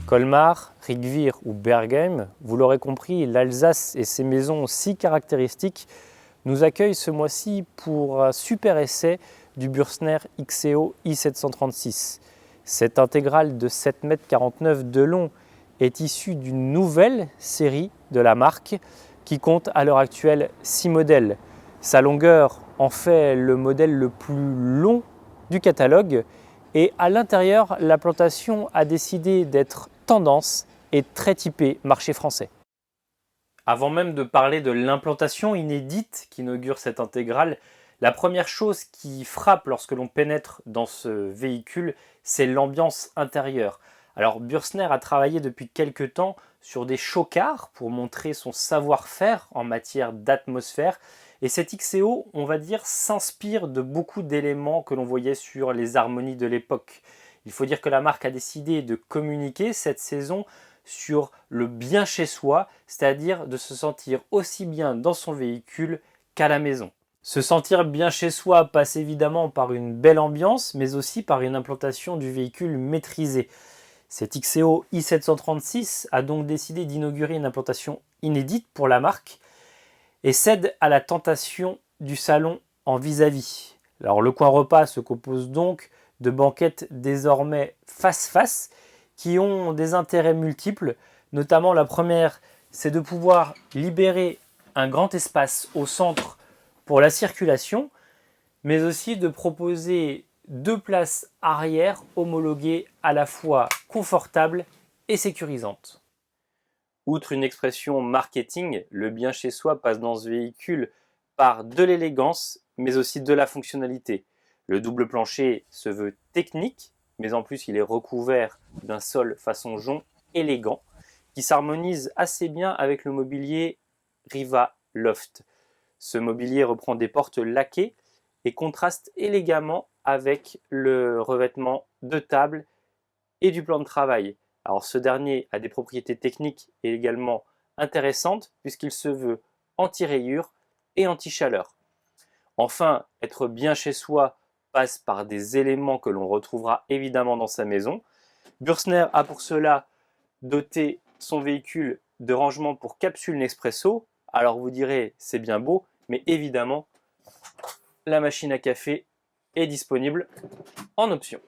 Colmar, Rijkwier ou Bergheim, vous l'aurez compris, l'Alsace et ses maisons si caractéristiques nous accueillent ce mois-ci pour un super essai du Bürsner XEO i736. Cette intégrale de 7,49 m de long est issue d'une nouvelle série de la marque qui compte à l'heure actuelle 6 modèles. Sa longueur en fait le modèle le plus long du catalogue et à l'intérieur, la plantation a décidé d'être tendance et très typée marché français. Avant même de parler de l'implantation inédite qui inaugure cette intégrale, la première chose qui frappe lorsque l'on pénètre dans ce véhicule, c'est l'ambiance intérieure. Alors Bürsner a travaillé depuis quelques temps sur des chocars pour montrer son savoir-faire en matière d'atmosphère. Et cet XEO, on va dire, s'inspire de beaucoup d'éléments que l'on voyait sur les harmonies de l'époque. Il faut dire que la marque a décidé de communiquer cette saison sur le bien chez soi, c'est-à-dire de se sentir aussi bien dans son véhicule qu'à la maison. Se sentir bien chez soi passe évidemment par une belle ambiance, mais aussi par une implantation du véhicule maîtrisée. Cet XEO i736 a donc décidé d'inaugurer une implantation inédite pour la marque et cède à la tentation du salon en vis-à-vis. Alors le coin repas se compose donc de banquettes désormais face-face qui ont des intérêts multiples. Notamment la première, c'est de pouvoir libérer un grand espace au centre pour la circulation, mais aussi de proposer 2 places arrière homologuées à la fois confortables et sécurisantes. Outre une expression marketing, le bien chez soi passe dans ce véhicule par de l'élégance, mais aussi de la fonctionnalité. Le double plancher se veut technique, mais en plus il est recouvert d'un sol façon jonc élégant, qui s'harmonise assez bien avec le mobilier Riva Loft. Ce mobilier reprend des portes laquées et contraste élégamment avec le revêtement de table et du plan de travail. Alors ce dernier a des propriétés techniques et également intéressantes puisqu'il se veut anti-rayures et anti-chaleur. Enfin, être bien chez soi passe par des éléments que l'on retrouvera évidemment dans sa maison. Bürsner a pour cela doté son véhicule de rangement pour capsule Nespresso. Alors vous direz, c'est bien beau, mais évidemment, la machine à café est disponible en option.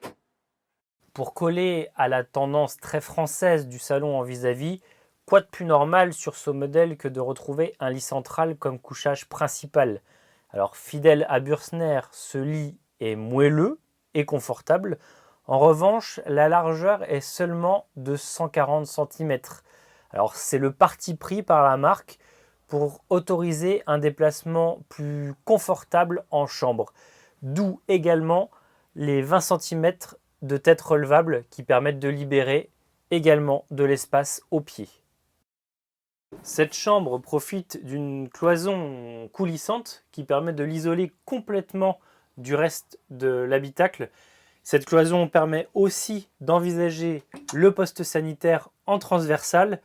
Pour coller à la tendance très française du salon en vis-à-vis, quoi de plus normal sur ce modèle que de retrouver un lit central comme couchage principal. Alors fidèle à Bürsner, ce lit est moelleux et confortable. En revanche, la largeur est seulement de 140 cm. Alors c'est le parti pris par la marque pour autoriser un déplacement plus confortable en chambre. D'où également les 20 cm de tête relevable qui permettent de libérer également de l'espace au pied. Cette chambre profite d'une cloison coulissante qui permet de l'isoler complètement du reste de l'habitacle. Cette cloison permet aussi d'envisager le poste sanitaire en transversal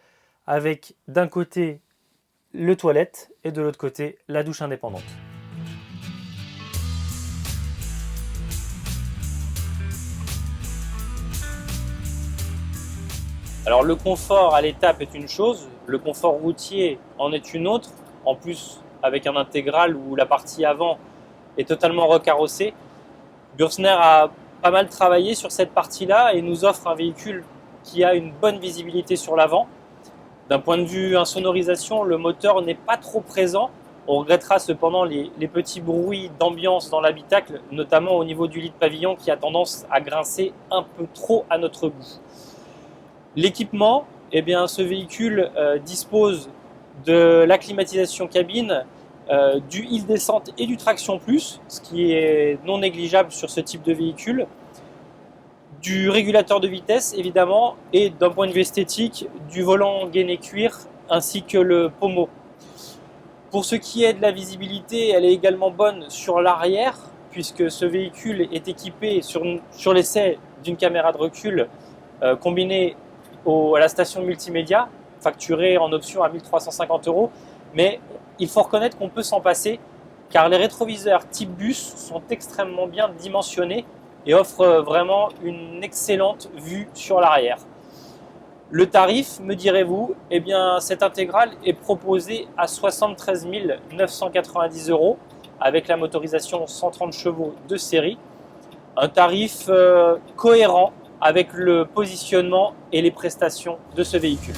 avec d'un côté le toilette et de l'autre côté la douche indépendante. Alors le confort à l'étape est une chose, le confort routier en est une autre, en plus avec un intégral où la partie avant est totalement recarrossée. Bürsner a pas mal travaillé sur cette partie-là et nous offre un véhicule qui a une bonne visibilité sur l'avant. D'un point de vue insonorisation, le moteur n'est pas trop présent. On regrettera cependant les petits bruits d'ambiance dans l'habitacle, notamment au niveau du lit de pavillon qui a tendance à grincer un peu trop à notre goût. L'équipement, eh bien, ce véhicule dispose de la climatisation cabine, du hill descente et du traction plus, ce qui est non négligeable sur ce type de véhicule, du régulateur de vitesse évidemment, et d'un point de vue esthétique, du volant gainé cuir ainsi que le pommeau. Pour ce qui est de la visibilité, elle est également bonne sur l'arrière, puisque ce véhicule est équipé sur l'essai d'une caméra de recul combinée à la station multimédia, facturée en option à 1 350 €. Mais il faut reconnaître qu'on peut s'en passer, car les rétroviseurs type bus sont extrêmement bien dimensionnés et offrent vraiment une excellente vue sur l'arrière. Le tarif, me direz-vous, eh bien, cette intégrale est proposée à 73 990 € avec la motorisation 130 chevaux de série. Un tarif cohérent avec le positionnement et les prestations de ce véhicule.